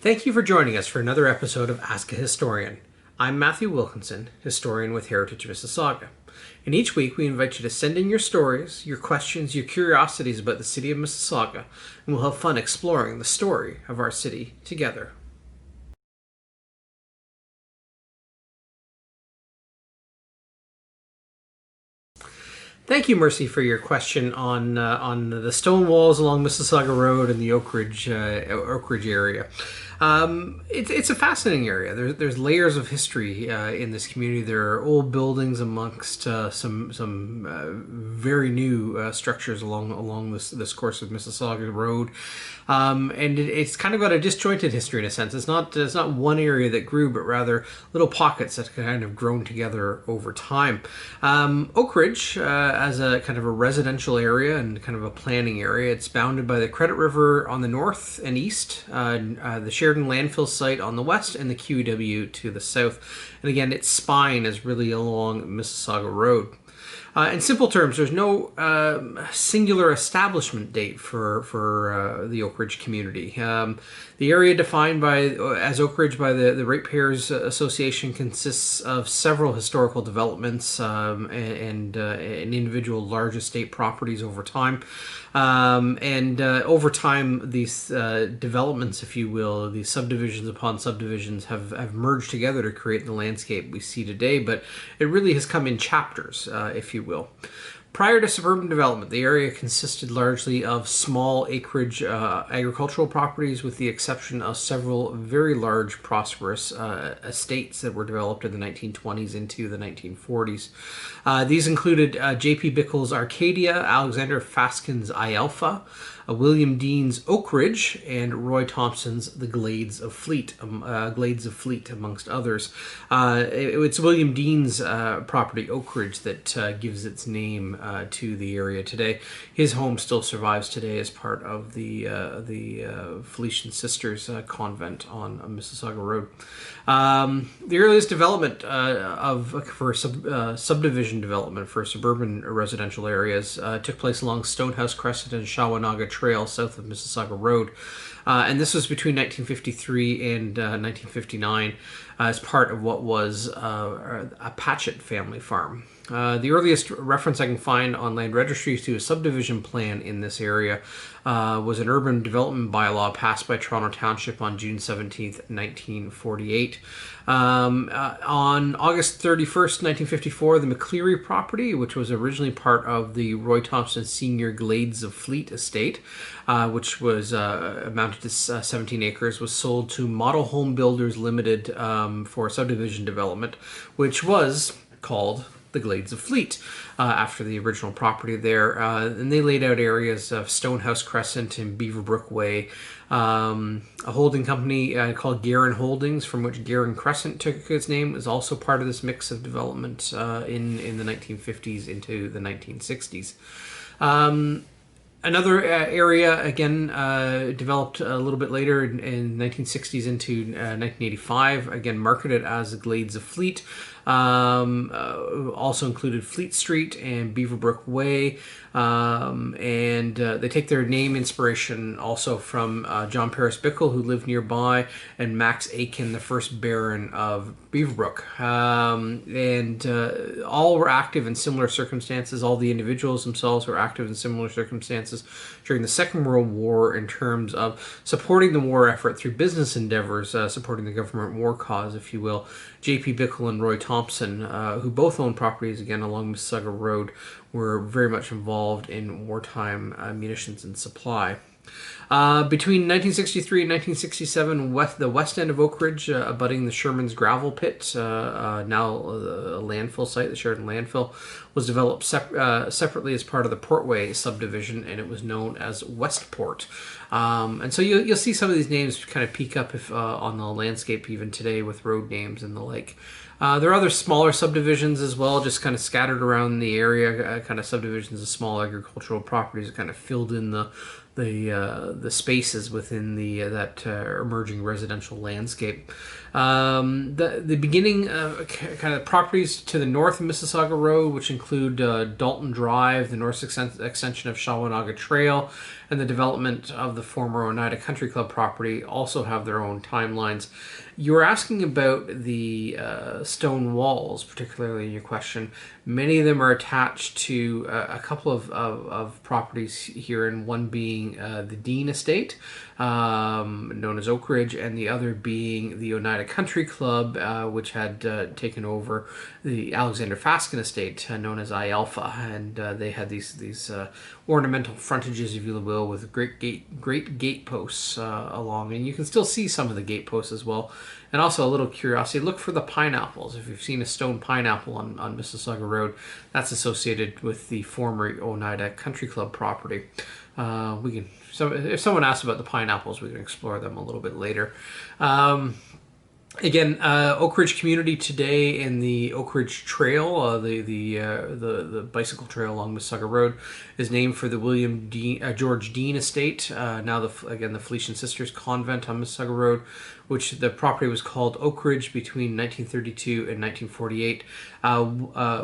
Thank you for joining us for another episode of Ask a Historian. I'm Matthew Wilkinson, historian with Heritage Mississauga. And each week we invite you to send in your stories, your questions, your curiosities about the city of Mississauga, and we'll have fun exploring the story of our city together. Thank you, Mercy, for your question on the stone walls along Mississauga Road and the Oak Ridge area. It's a fascinating area. There's layers of history in this community. There are old buildings amongst some very new structures along this course of Mississauga Road. And it's kind of got a disjointed history in a sense. It's not one area that grew, but rather little pockets that kind of grown together over time. Oak Ridge, as a kind of a residential area and kind of a planning area, it's bounded by the Credit River on the north and east, the Sheridan landfill site on the west, and the QEW to the south. And again, its spine is really along Mississauga Road. In simple terms, there's no singular establishment date for the Oak Ridge community. The area defined as Oak Ridge by the Ratepayers Association consists of several historical developments and individual large estate properties over time. Over time, these developments, if you will, these subdivisions upon subdivisions have merged together to create the landscape we see today, but it really has come in chapters, if you will. Prior to suburban development, the area consisted largely of small acreage agricultural properties, with the exception of several very large, prosperous estates that were developed in the 1920s into the 1940s. These included J.P. Bickle's Arcadia, Alexander Faskin's Ialpha, William Dean's Oak Ridge, and Roy Thompson's the Glades of Fleet, amongst others. It's William Dean's property, Oak Ridge, that gives its name to the area today. His home still survives today as part of the Felician Sisters convent on Mississauga Road. The earliest development subdivision development for suburban residential areas took place along Stonehouse Crescent and Shawanaga Trail south of Mississauga Road. And this was between 1953 and 1959 as part of what was a Patchett family farm. The earliest reference I can find on land registries to a subdivision plan in this area was an urban development bylaw passed by Toronto Township on June 17th, 1948. On August 31st, 1954, the McCleary property, which was originally part of the Roy Thompson Sr. Glades of Fleet estate, which was amounted to 17 acres, was sold to Model Home Builders Limited for subdivision development, which was called the Glades of Fleet, after the original property there. And they laid out areas of Stonehouse Crescent and Beaverbrook Way, a holding company called Guerin Holdings, from which Guerin Crescent took its name, is also part of this mix of development in the 1950s into the 1960s. Another area, again, developed a little bit later in 1960s into 1985, again marketed as the Glades of Fleet. Also included Fleet Street and Beaverbrook Way, and they take their name inspiration also from John Paris Bickle, who lived nearby, and Max Aiken, the first Baron of Beaverbrook. All were active in similar circumstances. All the individuals themselves were active in similar circumstances during the Second World War in terms of supporting the war effort through business endeavors, supporting the government war cause, if you will. J.P. Bickle and Roy Thompson, who both owned properties again along Mississauga Road, were very much involved in wartime munitions and supply. Between 1963 and 1967, the west end of Oak Ridge, abutting the Sherman's Gravel Pit, now a landfill site, the Sheridan landfill, was developed separately as part of the Portway subdivision, and it was known as Westport. And so you'll see some of these names kind of peek up on the landscape even today with road names and the like. There are other smaller subdivisions as well, just kind of scattered around the area, kind of subdivisions of small agricultural properties that kind of filled in the spaces within that emerging residential landscape. The beginning kind of properties to the north of Mississauga Road, which include Dalton Drive, the north extension of Shawanaga Trail, and the development of the former Oneida Country Club property, also have their own timelines. You were asking about the stone walls, particularly in your question. Many of them are attached to a couple of properties here, and one being the Dean Estate, known as Oak Ridge, and the other being the Oneida Country Club, which had taken over the Alexander Fasken Estate, known as I Alpha, and they had these ornamental frontages, if you will, with great gate posts along, and you can still see some of the gate posts as well. And also, a little curiosity, look for the pineapples. If you've seen a stone pineapple on Mississauga Road, that's associated with the former Oneida Country Club property. So if someone asks about the pineapples, we can explore them a little bit later. Again, Oak Ridge community today, in the Oak Ridge Trail, the bicycle trail along Mississauga Road, is named for the George Dean Estate. Now, the Felician Sisters Convent on Mississauga Road, which the property was called Oak Ridge between 1932 and 1948.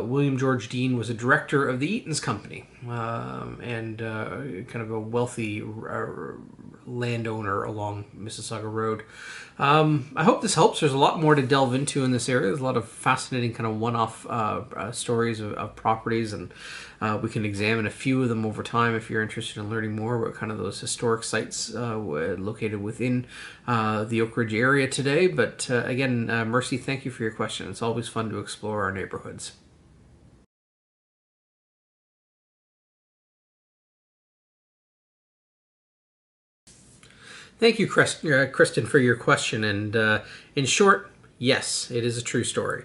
William George Dean was a director of the Eaton's Company, and kind of a wealthy landowner along Mississauga Road. I hope this helps. There's a lot more to delve into in this area. There's a lot of fascinating kind of one-off stories of properties, and we can examine a few of them over time if you're interested in learning more about kind of those historic sites located within the Oak Ridge area today. But again, Mercy, thank you for your question. It's always fun to explore our neighborhoods. Thank you, Kristen, for your question. And in short, yes, it is a true story.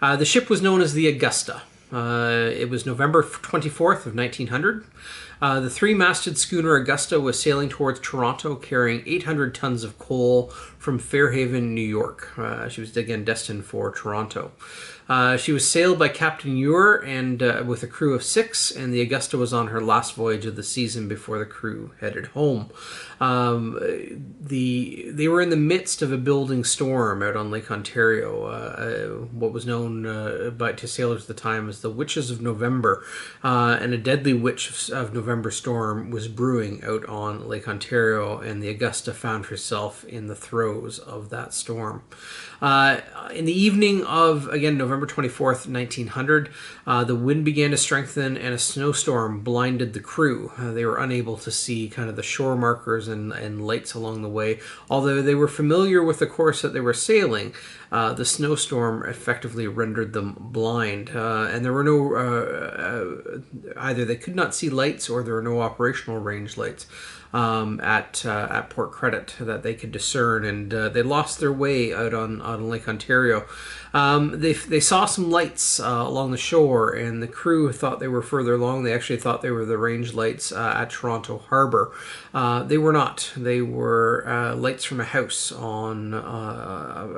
The ship was known as the Augusta. It was November 24th of 1900. The three-masted schooner Augusta was sailing towards Toronto, carrying 800 tons of coal from Fairhaven, New York. She was again destined for Toronto. She was sailed by Captain Ure and with a crew of 6, and the Augusta was on her last voyage of the season before the crew headed home. They were in the midst of a building storm out on Lake Ontario, what was known to sailors at the time as the Witches of November, and a deadly Witch of November storm was brewing out on Lake Ontario, and the Augusta found herself in the throes of that storm. In the evening of, again, November 24th, 1900, the wind began to strengthen and a snowstorm blinded the crew. They were unable to see kind of the shore markers and lights along the way. Although they were familiar with the course that they were sailing, the snowstorm effectively rendered them blind. And there were no, either they could not see lights or there were no operational range lights at Port Credit that they could discern, and they lost their way out on Lake Ontario. They saw some lights along the shore, and the crew thought they were further along. They actually thought they were the range lights at Toronto Harbour. They were not. They were lights from a house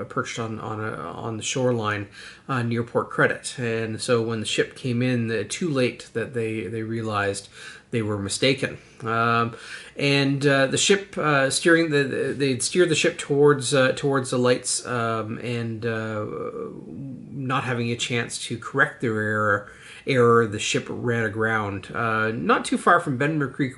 perched on the shoreline near Port Credit. And so when the ship came in, too late that they realized they were mistaken. And the ship they'd steered the ship towards the lights, and not having a chance to correct their error, the ship ran aground, not too far from Benmore Creek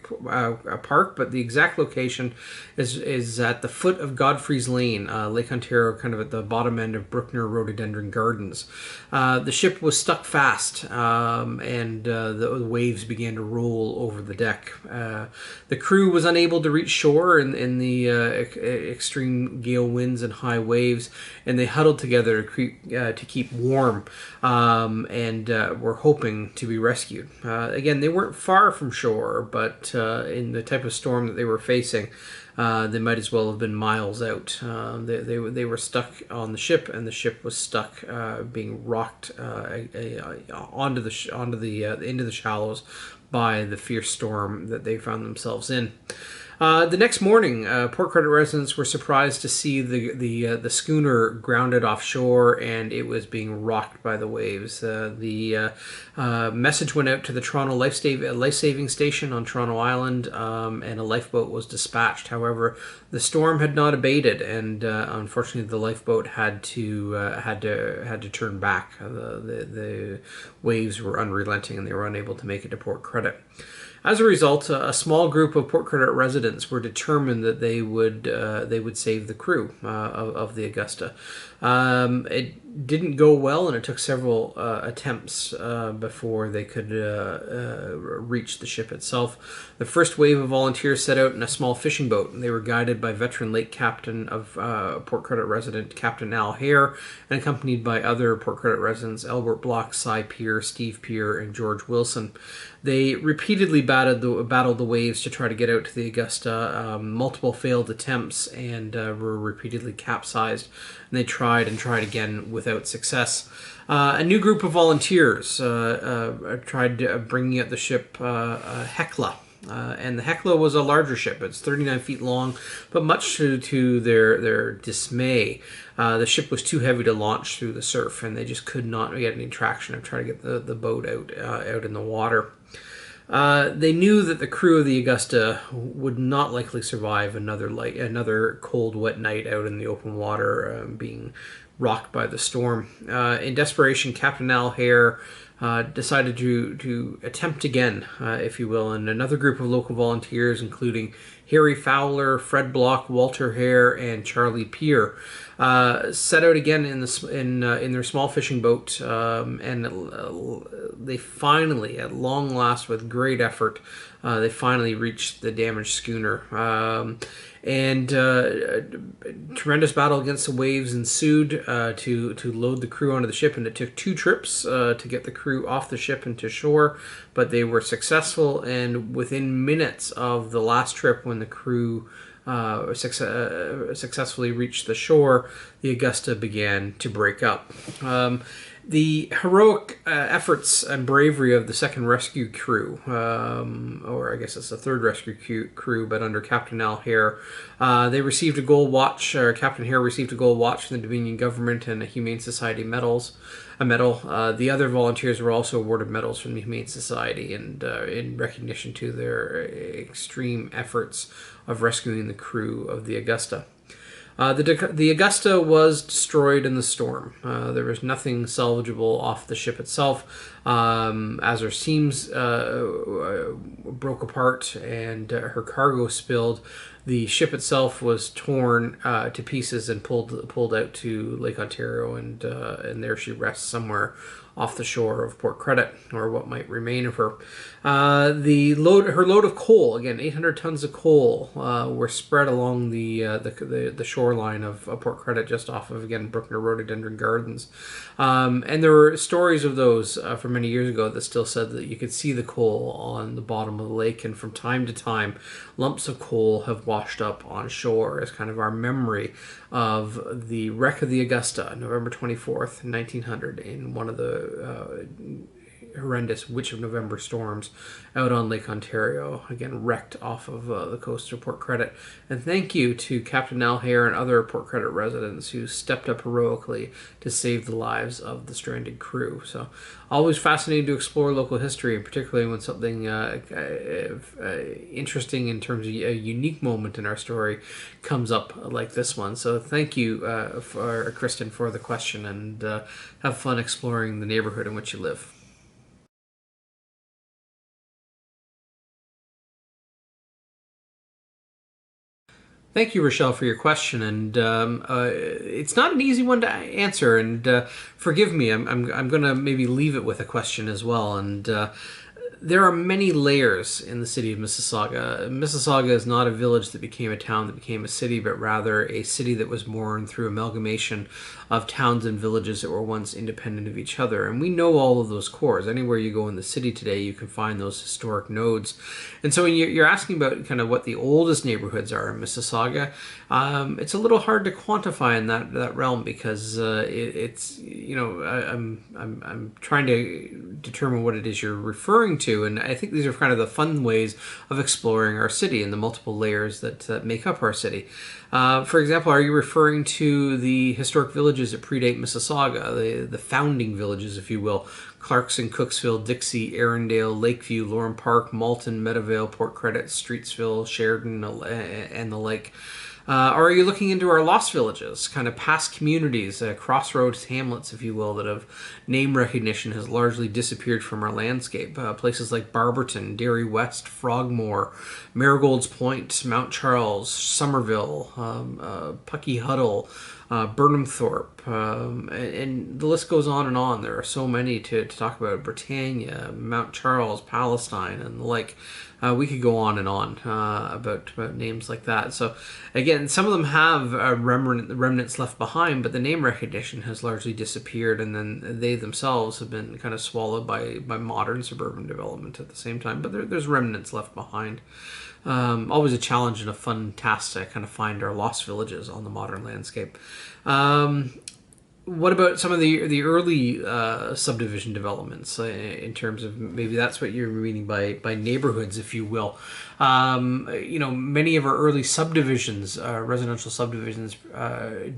Park, but the exact location is at the foot of Godfrey's Lane, Lake Ontario, kind of at the bottom end of Bruckner Rhododendron Gardens. The ship was stuck fast, and the waves began to roll over the deck. The crew was unable to reach shore in the extreme gale winds and high waves, and they huddled together to keep warm, and were hoping to be rescued. Again, they weren't far from shore, but in the type of storm that they were facing, they might as well have been miles out. They were stuck on the ship, and the ship was stuck, being rocked into the shallows by the fierce storm that they found themselves in. The next morning, Port Credit residents were surprised to see the schooner grounded offshore, and it was being rocked by the waves. The message went out to the Toronto life-saving station on Toronto Island, and a lifeboat was dispatched. However, the storm had not abated, and unfortunately, the lifeboat had to turn back. The waves were unrelenting, and they were unable to make it to Port Credit. As a result, a small group of Port Credit residents were determined that they would save the crew of the Augusta. It didn't go well, and it took several attempts before they could reach the ship itself. The first wave of volunteers set out in a small fishing boat, and they were guided by veteran late captain of Port Credit resident Captain Al Hare, and accompanied by other Port Credit residents Albert Block, Cy Peer, Steve Peer, and George Wilson. They repeatedly battled the waves to try to get out to the Augusta. Multiple failed attempts, and were repeatedly capsized. And they tried and tried again without success. A new group of volunteers tried bringing out the ship Hecla. And the Hecla was a larger ship. It's 39 feet long, but much to their dismay, the ship was too heavy to launch through the surf, and they just could not get any traction and try to get the boat out in the water. They knew that the crew of the Augusta would not likely survive another cold, wet night out in the open water, being rocked by the storm. In desperation, Captain Al Hare decided to attempt again, if you will, and another group of local volunteers, including Harry Fowler, Fred Block, Walter Hare, and Charlie Peer, set out again in their small fishing boat, and they finally, at long last, with great effort, they finally reached the damaged schooner. Tremendous battle against the waves ensued to load the crew onto the ship, and it took 2 trips to get the crew off the ship and to shore, but they were successful, and within minutes of the last trip, when the crew successfully reached the shore, the Augusta began to break up. The heroic efforts and bravery of the second rescue crew, or I guess it's the third rescue crew, but under Captain Al Hare, they received a gold watch. Captain Hare received a gold watch from the Dominion government and a Humane Society medal. The other volunteers were also awarded medals from the Humane Society, and in recognition to their extreme efforts of rescuing the crew of the Augusta. The Augusta was destroyed in the storm. There was nothing salvageable off the ship itself, as her seams broke apart and her cargo spilled. The ship itself was torn to pieces and pulled out to Lake Ontario, and there she rests somewhere off the shore of Port Credit, or what might remain of her. Her load of coal, again 800 tons of coal, were spread along the shoreline of Port Credit, just off of, again, Bruckner Rhododendron Gardens. And there were stories of those from many years ago that still said that you could see the coal on the bottom of the lake, and from time to time lumps of coal have washed up on shore as kind of our memory of the wreck of the Augusta, November 24th, 1900, in one of the horrendous Witch of November storms out on Lake Ontario, again wrecked off of the coast of Port Credit. And thank you to Captain Al Hare and other Port Credit residents who stepped up heroically to save the lives of the stranded crew. So always fascinating to explore local history, and particularly when something interesting in terms of a unique moment in our story comes up like this one. So thank you, for Kristen, for the question, and have fun exploring the neighborhood in which you live. Thank you, Rochelle, for your question, and it's not an easy one to answer. And forgive me, I'm going to maybe leave it with a question as well. And there are many layers in the city of Mississauga. Mississauga is not a village that became a town that became a city, but rather a city that was born through amalgamation of towns and villages that were once independent of each other. And we know all of those cores. Anywhere you go in the city today, you can find those historic nodes. And so when you're asking about kind of what the oldest neighborhoods are in Mississauga, it's a little hard to quantify in that realm, because I'm trying to determine what it is you're referring to. to, and I think these are kind of the fun ways of exploring our city and the multiple layers that make up our city. For example, are you referring to the historic villages that predate Mississauga, the founding villages, if you will? Clarkson, Cooksville, Dixie, Arundel, Lakeview, Lauren Park, Malton, Meadowvale, Port Credit, Streetsville, Sheridan, and the like. Or are you looking into our lost villages, kind of past communities, crossroads hamlets, if you will, that have name recognition has largely disappeared from our landscape? Places like Barberton, Derry West, Frogmore, Marigold's Point, Mount Charles, Somerville, Puckey Huddle, Burnhamthorpe, and the list goes on and on. There are so many to talk about. Britannia, Mount Charles, Palestine, and the like. We could go on and on about names like that. So again, some of them have remnants left behind, but the name recognition has largely disappeared, and then they themselves have been kind of swallowed by modern suburban development at the same time. But there's remnants left behind. Always a challenge and a fun task to kind of find our lost villages on the modern landscape. What about some of the early subdivision developments in terms of maybe that's what you're meaning by neighborhoods, if you will? Many of our early subdivisions, residential subdivisions,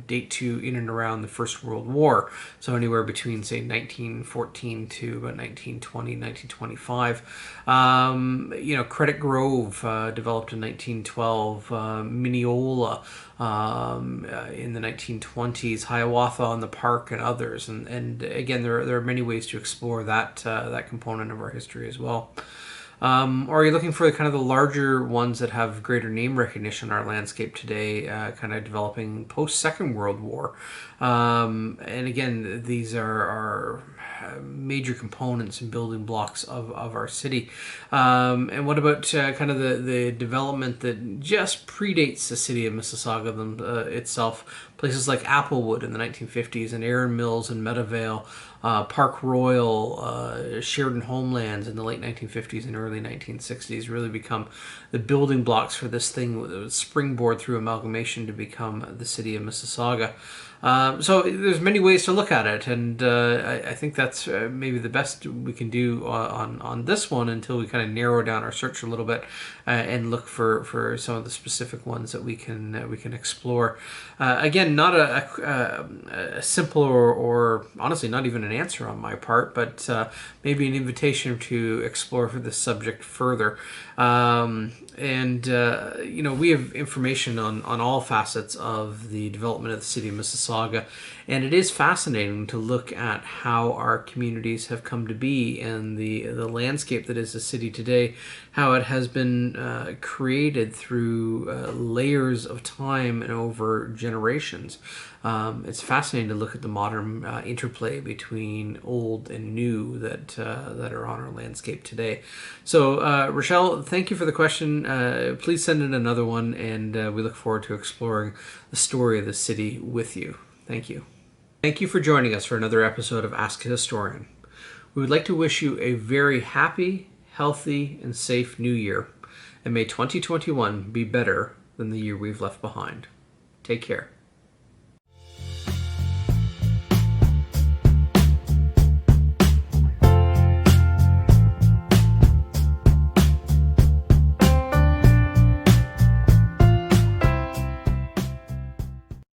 date to in and around the First World War. So anywhere between, say, 1914 to about 1920, 1925. Credit Grove developed in 1912. Mineola in the 1920s. Hiawatha on the Park and others. And again, there are many ways to explore that component of our history as well. Or are you looking for kind of the larger ones that have greater name recognition in our landscape today, kind of developing post-Second World War? And again, these are major components and building blocks of our city. And what about kind of the development that just predates the city of Mississauga itself? Places like Applewood in the 1950s and Erin Mills and Meadowvale, Park Royal, Sheridan Homelands in the late 1950s and early 1960s really become the building blocks for this thing that was springboard through amalgamation to become the city of Mississauga. So there's many ways to look at it, and I think that's maybe the best we can do on this one until we kind of narrow down our search a little bit and look for some of the specific ones that we can explore. Again, not a simple or honestly not even an answer on my part, but maybe an invitation to explore for this subject further. We have information on all facets of the development of the city of Mississauga, and it is fascinating to look at how our communities have come to be and the landscape that is the city today, how it has been created through layers of time and over generations. It's fascinating to look at the modern interplay between old and new that are on our landscape today. So, Rochelle, thank you for the question. Please send in another one, and we look forward to exploring the story of the city with you. Thank you. Thank you for joining us for another episode of Ask a Historian. We would like to wish you a very happy, healthy, and safe new year, and may 2021 be better than the year we've left behind. Take care.